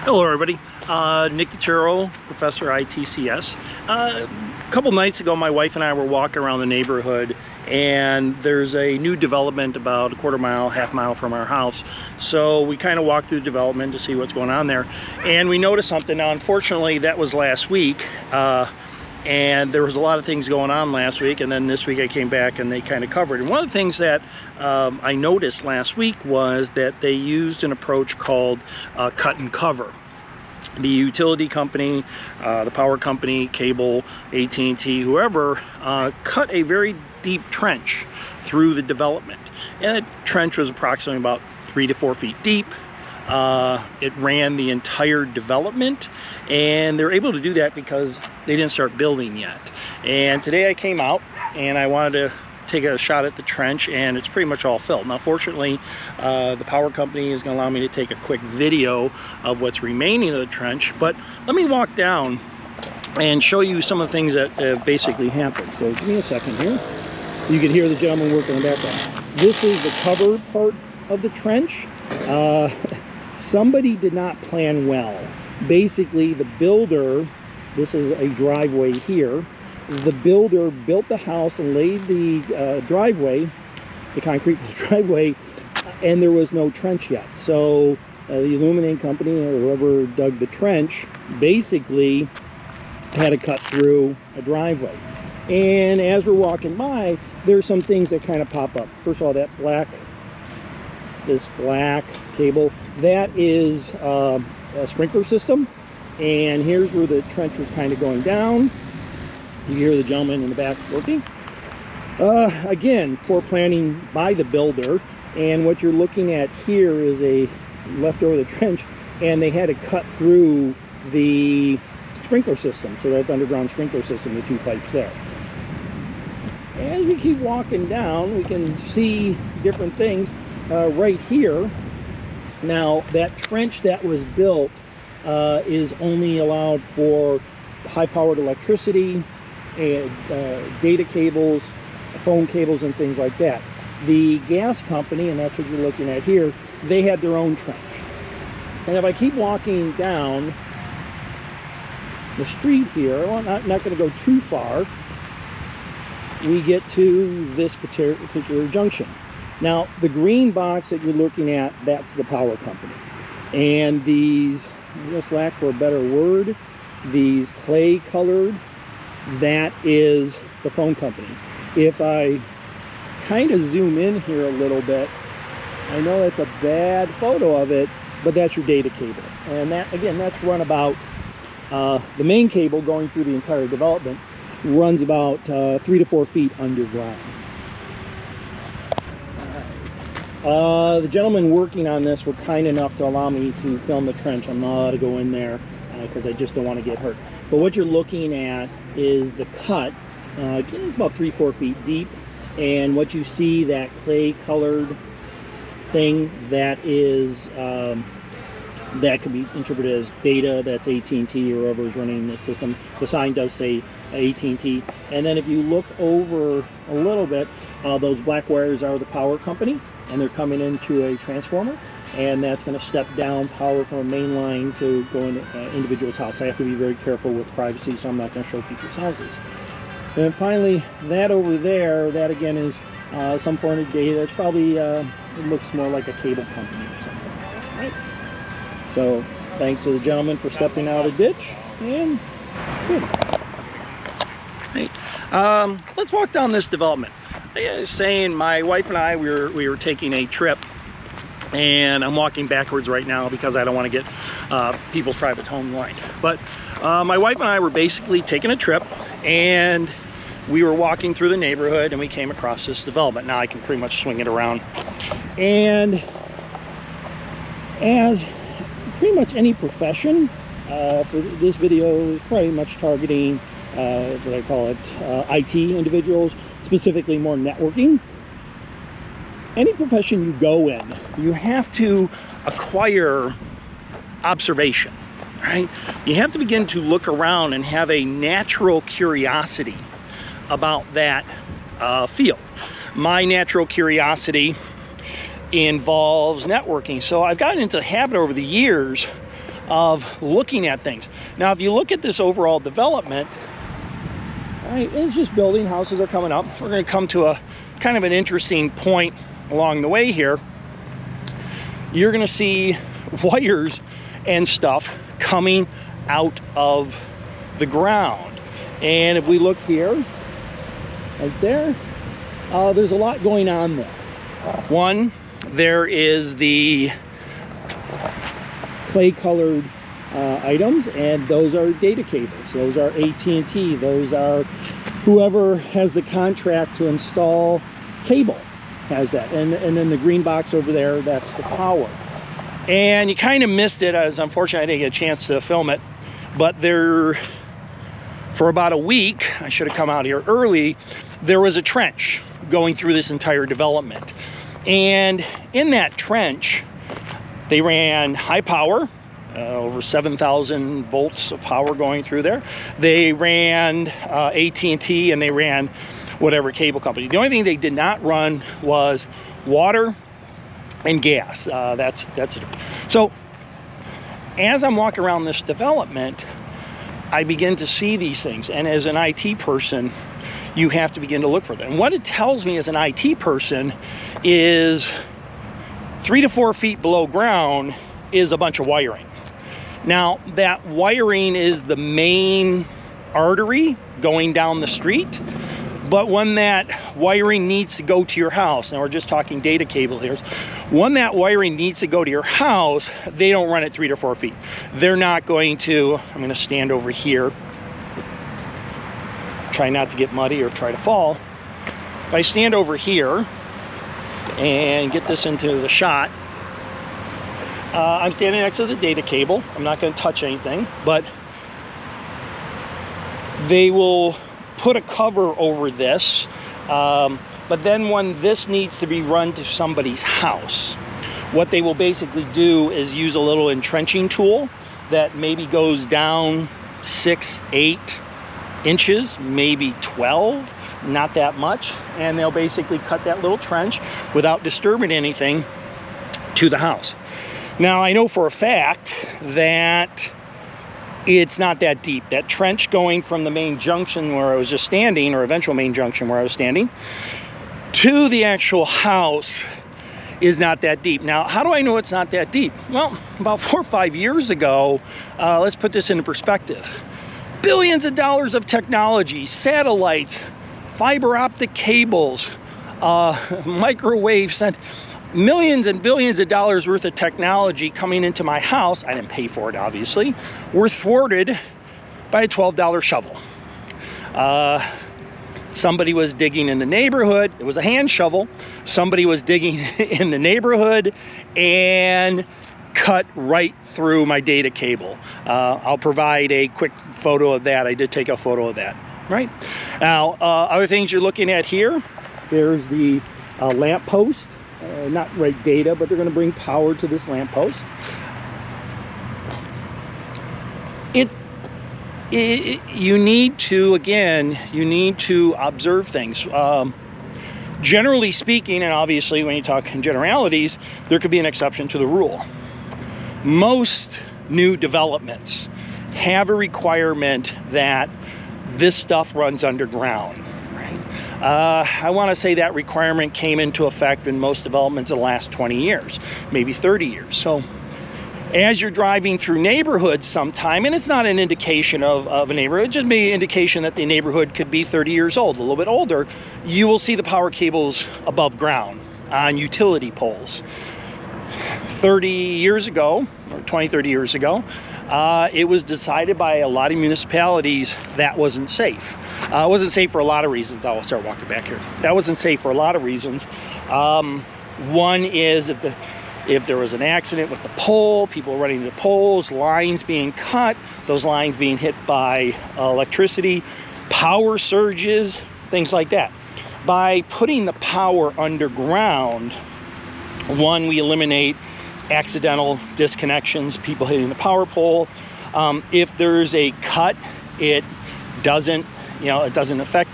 Hello everybody, Nick DiTuro, Professor ITCS. A couple nights ago my wife and I were walking around the neighborhood and there's a new development about a quarter mile, half mile from our house. So we kind of walked through the development to see what's going on there. And we noticed something. Now unfortunately that was last week. And there was a lot of things going on last week, and then this week I came back and they kind of covered. And one of the things that I noticed last week was that they used an approach called cut and cover. The utility company, the power company, cable, AT&T, whoever, cut a very deep trench through the development. And the trench was approximately about 3 to 4 feet deep. It ran the entire development, and they're able to do that because they didn't start building yet. And today I came out and I wanted to take a shot at the trench, and it's pretty much all filled. Now fortunately the power company is going to allow me to take a quick video of what's remaining of the trench, but let me walk down and show you some of the things that basically happened. So give me a second here. You can hear the gentleman working in the background. This is the cover part of the trench. Somebody did not plan well. Basically, the builder, this is a driveway here, the builder built the house and laid the driveway, the concrete for the driveway, and there was no trench yet. So the illuminating company or whoever dug the trench basically had to cut through a driveway. And as we're walking by, there's some things that kind of pop up. First of all, this black cable, that is a sprinkler system, and here's where the trench was kind of going down. You hear the gentleman in the back working. Again, poor planning by the builder, and what you're looking at here is a leftover of the trench, and they had to cut through the sprinkler system. So that's underground sprinkler system, the 2 pipes there. As we keep walking down, we can see different things. Right here, now that trench that was built is only allowed for high-powered electricity, and data cables, phone cables, and things like that. The gas company, and that's what you're looking at here, they had their own trench. And if I keep walking down the street here, well, I'm not going to go too far, we get to this particular junction. Now, the green box that you're looking at, that's the power company. And these, just lack for a better word, these clay colored, that is the phone company. If I kind of zoom in here a little bit, I know that's a bad photo of it, but that's your data cable. And that, again, that's run about, the main cable going through the entire development runs about 3 to 4 feet underground. The gentlemen working on this were kind enough to allow me to film the trench. I'm not allowed to go in there because I just don't want to get hurt. But what you're looking at is the cut. It's about 3-4 feet deep, and what you see, that clay colored thing, that is that could be interpreted as data. That's AT&T or whoever is running the system. The sign does say AT&T. And then if you look over a little bit, those black wires are the power company, and they're coming into a transformer, and that's going to step down power from a main line to go in individual's house. I have to be very careful with privacy, so I'm not going to show people's houses. And finally, that over there, that again is some form of data. It's probably, it looks more like a cable company or something. All right. So thanks to the gentleman for stepping out a ditch, and good. Right. Let's walk down this development. I was saying, my wife and I, we were taking a trip, and I'm walking backwards right now because I don't want to get people's private home line. But my wife and I were basically taking a trip, and we were walking through the neighborhood, and we came across this development. Now I can pretty much swing it around. And as pretty much any profession, for this video is pretty much targeting what I call it, IT individuals, specifically more networking. Any profession you go in, you have to acquire observation, right? You have to begin to look around and have a natural curiosity about that field. My natural curiosity involves networking. So I've gotten into the habit over the years of looking at things. Now, if you look at this overall development, right, it's just building, houses are coming up. We're going to come to a kind of an interesting point along the way here. You're going to see wires and stuff coming out of the ground. And if we look here, right there, there's a lot going on there. One, there is the clay colored items, and those are data cables. Those are AT&T. Those are whoever has the contract to install cable has that. And then the green box over there, that's the power. And you kind of missed it, as unfortunately I didn't get a chance to film it, but there, for about a week, I should have come out here early, there was a trench going through this entire development. And in that trench, they ran high power, over 7,000 volts of power going through there. They ran AT&T, and they ran whatever cable company. The only thing they did not run was water and gas. That's it. So as I'm walking around this development, I begin to see these things. And as an IT person, you have to begin to look for them. And what it tells me as an IT person is 3 to 4 feet below ground is a bunch of wiring. Now, that wiring is the main artery going down the street, but when that wiring needs to go to your house, now we're just talking data cable here, when that wiring needs to go to your house, they don't run it 3 to 4 feet. They're not going to, I'm going to stand over here, try not to get muddy or try to fall. If I stand over here and get this into the shot, I'm standing next to the data cable. I'm not going to touch anything, but they will put a cover over this. But then when this needs to be run to somebody's house, what they will basically do is use a little entrenching tool that maybe goes down 6, 8 inches, maybe 12, not that much. And they'll basically cut that little trench without disturbing anything to the house. Now, I know for a fact that it's not that deep. That trench going from the main junction where I was just standing, or eventual main junction where I was standing, to the actual house is not that deep. Now, how do I know it's not that deep? Well, about 4 or 5 years ago, let's put this into perspective. Billions of dollars of technology, satellites, fiber optic cables, microwaves, and millions and billions of dollars worth of technology coming into my house. I didn't pay for it, obviously. Were thwarted by a $12 shovel. Somebody was digging in the neighborhood. It was a hand shovel. Somebody was digging in the neighborhood and cut right through my data cable. I'll provide a quick photo of that. I did take a photo of that. Right now, other things you're looking at here, there's the lamp post. Not right data, but they're going to bring power to this lamp post. You need to observe things. Generally speaking, and obviously when you talk in generalities, there could be an exception to the rule. Most new developments have a requirement that this stuff runs underground. I want to say that requirement came into effect in most developments in the last 20 years, maybe 30 years. So as you're driving through neighborhoods sometime, and it's not an indication of a neighborhood, it just may be an indication that the neighborhood could be 30 years old, a little bit older, you will see the power cables above ground on utility poles. 30 years ago, or 20, 30 years ago, it was decided by a lot of municipalities that wasn't safe. It wasn't safe for a lot of reasons. I'll start walking back here. That wasn't safe for a lot of reasons. One is if there was an accident with the pole, people running the poles, lines being cut, those lines being hit by electricity, power surges, things like that. By putting the power underground, one, we eliminate accidental disconnections, people hitting the power pole. If there's a cut, it doesn't affect,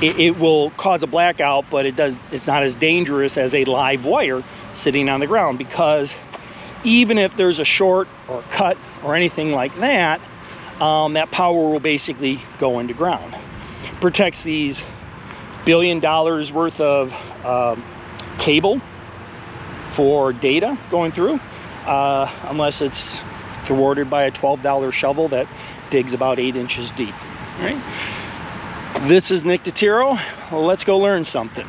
it will cause a blackout, but it's not as dangerous as a live wire sitting on the ground, because even if there's a short or cut or anything like that, that power will basically go underground. Protects these $1 billion worth of cable for data going through, unless it's thwarted by a $12 shovel that digs about 8 inches deep. All right. This is Nick DeTiro. Well, let's go learn something.